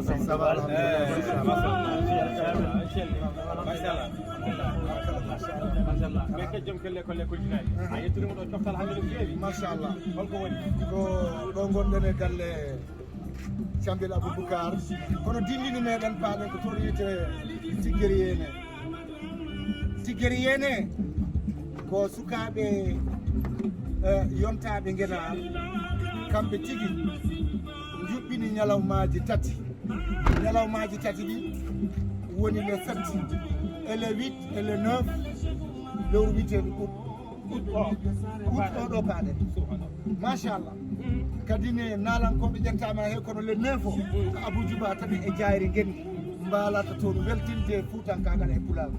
ça va machallah mais ke joom kelle ko lekkol jinaɗi a yettirimo ɗo coftal hannde no feewi machallah holko woni ko ɗo gonɗen e galle Cambil Aboubacar kono dillini meɗen paaɗen ko toon wiyete Tiggeri Yene ko sukaɓe yontaɓe Guénar kamɓe tigi juɓɓini ñalawmaji tati ɗi woni le 7 et le 8 et le 9 lewru witeɗo août ɗo paaɗen machallah kadi ne nalankoɓe ƴettama he kono le 9 o ko Abou Djouba tagi e jayri gendi mbalata toon weltinde Fuutankagal e Pulaar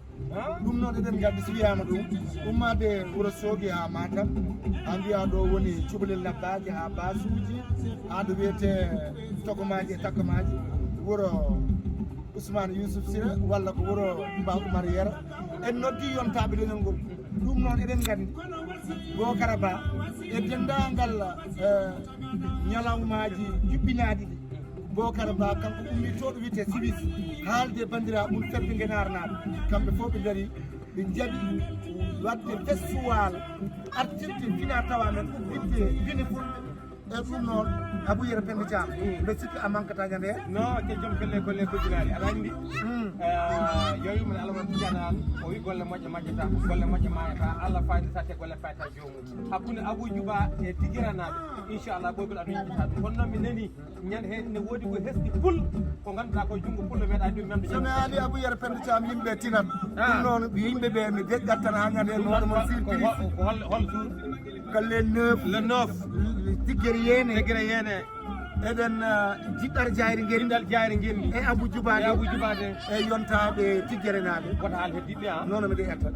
ɗum noon eɗen gaddi so wiyama ɗum ummade Wourossogui ha Matam ha mbiya ɗo woni cubalel nabbaji ha basuji haɗo wiyete togomaji e takkomaji wuuro Ousmane Youssouf Sira walla ko wuuro Ba Oumar Yero en noddi yontaɓe leñol ngol ɗum noon eɗen gandi Bocara Ba e dendagal ñalawmaji juɓɓinaɗi ɗi Bocara Ba kanko ummi toɗo wiyete Siwis haalde bandiraɓe mum fedde Guénar naaɓe kamɓe fof ɓe daari ɓe jaaɓi wadde festival artirde fina tawa men ubbinde bine fulɓe e ɗum noon Abou Yero Penda Thiam mbe sikki a mankata ñande non ke joom kelle ko lekkol jinaɗi aɗa andi yowimen alamad tijanal o wi golle moƴƴe majjata golle moƴƴe mayata Allah faydata te golle fayta jomum hakkude Abou Djouba e tigguiranaɓe inchallah ɓoyɓel aɗa yejjita ɗum kono noon mi nani ñande he ne woodi ko hesɗi pul ko ganduɗa ko jungo pullo meeɗa ɗum memde somi haali Abou Yero Penda Thiam yimɓe tinat ɗum noon yimɓeɓe mi deƴƴat tan ha ñande no waɗa mon surprise hol jour ko le 9 Tiggeri Yene eɗen jiɗɗar jayri guendi e Abou Djouba de e yontaɓe Tiggere naɓe woto haal heddiɓe nono miɗe etta